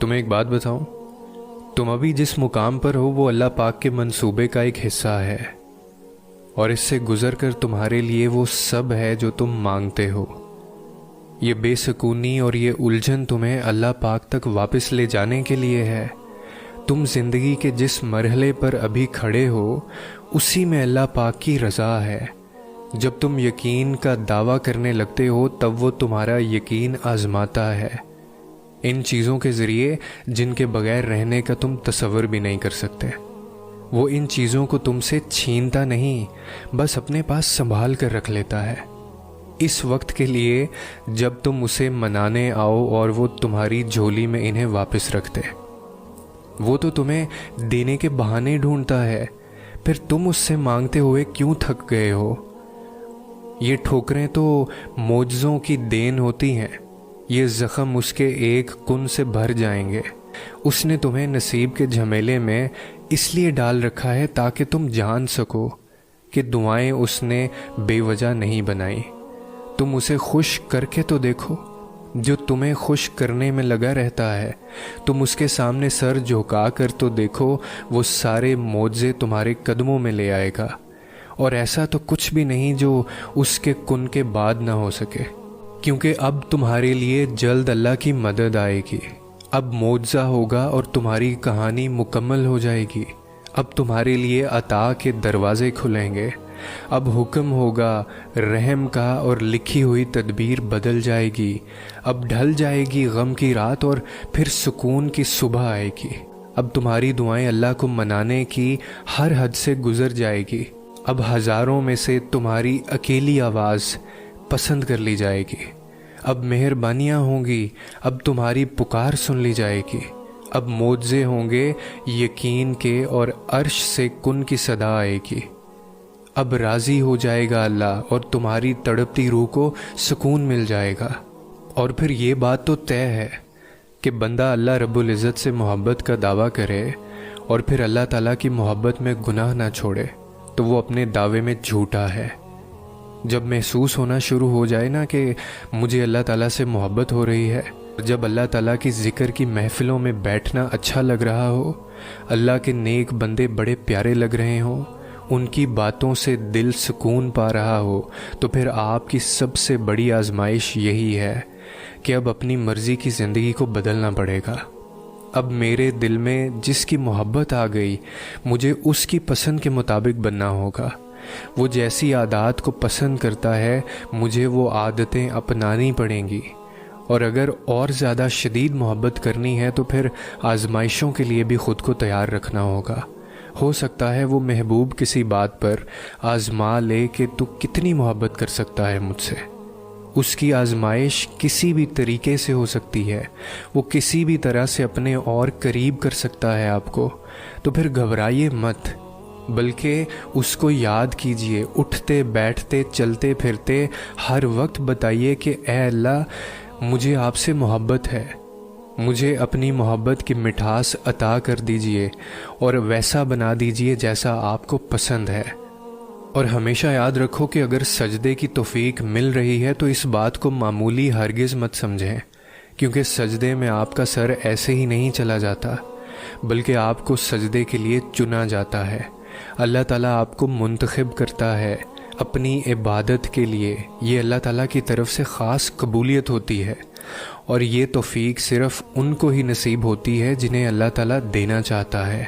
तुम्हें एक बात बताऊं, तुम अभी जिस मुकाम पर हो वो अल्लाह पाक के मंसूबे का एक हिस्सा है, और इससे गुजर कर तुम्हारे लिए वो सब है जो तुम मांगते हो। ये बेसुकूनी और ये उलझन तुम्हें अल्लाह पाक तक वापस ले जाने के लिए है। तुम जिंदगी के जिस मरहले पर अभी खड़े हो उसी में अल्लाह पाक की रज़ा है। जब तुम यकीन का दावा करने लगते हो तब वो तुम्हारा यकीन आजमाता है, इन चीज़ों के ज़रिए जिनके बगैर रहने का तुम तसव्वुर भी नहीं कर सकते। वो इन चीज़ों को तुमसे छीनता नहीं, बस अपने पास संभाल कर रख लेता है इस वक्त के लिए जब तुम उसे मनाने आओ और वो तुम्हारी झोली में इन्हें वापस रखते। वो तो तुम्हें देने के बहाने ढूंढता है, फिर तुम उससे मांगते हुए क्यों थक गए हो? ये ठोकरें तो मोजज़ों की देन होती हैं, ये ज़ख्म उसके एक कुन से भर जाएंगे। उसने तुम्हें नसीब के झमेले में इसलिए डाल रखा है ताकि तुम जान सको कि दुआएं उसने बेवजह नहीं बनाई। तुम उसे खुश करके तो देखो, जो तुम्हें खुश करने में लगा रहता है। तुम उसके सामने सर झुका कर तो देखो, वो सारे मोज़े तुम्हारे कदमों में ले आएगा। और ऐसा तो कुछ भी नहीं जो उसके कुन के बाद ना हो सके, क्योंकि अब तुम्हारे लिए जल्द अल्लाह की मदद आएगी। अब मोज़ा होगा और तुम्हारी कहानी मुकम्मल हो जाएगी। अब तुम्हारे लिए अता के दरवाजे खुलेंगे। अब हुक्म होगा रहम का और लिखी हुई तदबीर बदल जाएगी। अब ढल जाएगी गम की रात और फिर सुकून की सुबह आएगी। अब तुम्हारी दुआएं अल्लाह को मनाने की हर हद से गुजर जाएगी। अब हज़ारों में से तुम्हारी अकेली आवाज़ पसंद कर ली जाएगी। अब मेहरबानियाँ होंगी, अब तुम्हारी पुकार सुन ली जाएगी। अब मोज़े होंगे यकीन के और अर्श से कुन की सदा आएगी। अब राज़ी हो जाएगा अल्लाह और तुम्हारी तड़पती रूह को सुकून मिल जाएगा। और फिर ये बात तो तय है कि बंदा अल्लाह रब्बुल इज़्ज़त से मोहब्बत का दावा करे और फिर अल्लाह ताला की मोहब्बत में गुनाह ना छोड़े तो वो अपने दावे में झूठा है। जब महसूस होना शुरू हो जाए ना कि मुझे अल्लाह ताला से मोहब्बत हो रही है, जब अल्लाह ताला की ज़िक्र की महफ़िलों में बैठना अच्छा लग रहा हो, अल्लाह के नेक बंदे बड़े प्यारे लग रहे हों, उनकी बातों से दिल सुकून पा रहा हो, तो फिर आपकी सबसे बड़ी आजमाइश यही है कि अब अपनी मर्ज़ी की ज़िंदगी को बदलना पड़ेगा। अब मेरे दिल में जिसकी मोहब्बत आ गई, मुझे उसकी पसंद के मुताबिक बनना होगा। वो जैसी आदत को पसंद करता है, मुझे वो आदतें अपनानी पड़ेंगी। और अगर और ज़्यादा शदीद मोहब्बत करनी है तो फिर आजमाइशों के लिए भी ख़ुद को तैयार रखना होगा। हो सकता है वो महबूब किसी बात पर आजमा ले कि तू कितनी मोहब्बत कर सकता है मुझसे। उसकी आजमाइश किसी भी तरीके से हो सकती है, वो किसी भी तरह से अपने और करीब कर सकता है आपको। तो फिर घबराइए मत, बल्कि उसको याद कीजिए। उठते बैठते चलते फिरते हर वक्त बताइए कि ए अल्लाह, मुझे आपसे मोहब्बत है, मुझे अपनी मोहब्बत की मिठास अता कर दीजिए और वैसा बना दीजिए जैसा आपको पसंद है। और हमेशा याद रखो कि अगर सजदे की तौफीक मिल रही है तो इस बात को मामूली हरगिज़ मत समझें, क्योंकि सजदे में आपका सर ऐसे ही नहीं चला जाता, बल्कि आपको सजदे के लिए चुना जाता है। अल्लाह ताला आपको मुंतखब करता है अपनी इबादत के लिए। ये अल्लाह ताला की तरफ से ख़ास कबूलियत होती है, और ये तौफीक सिर्फ़ उनको ही नसीब होती है जिन्हें अल्लाह ताला देना चाहता है।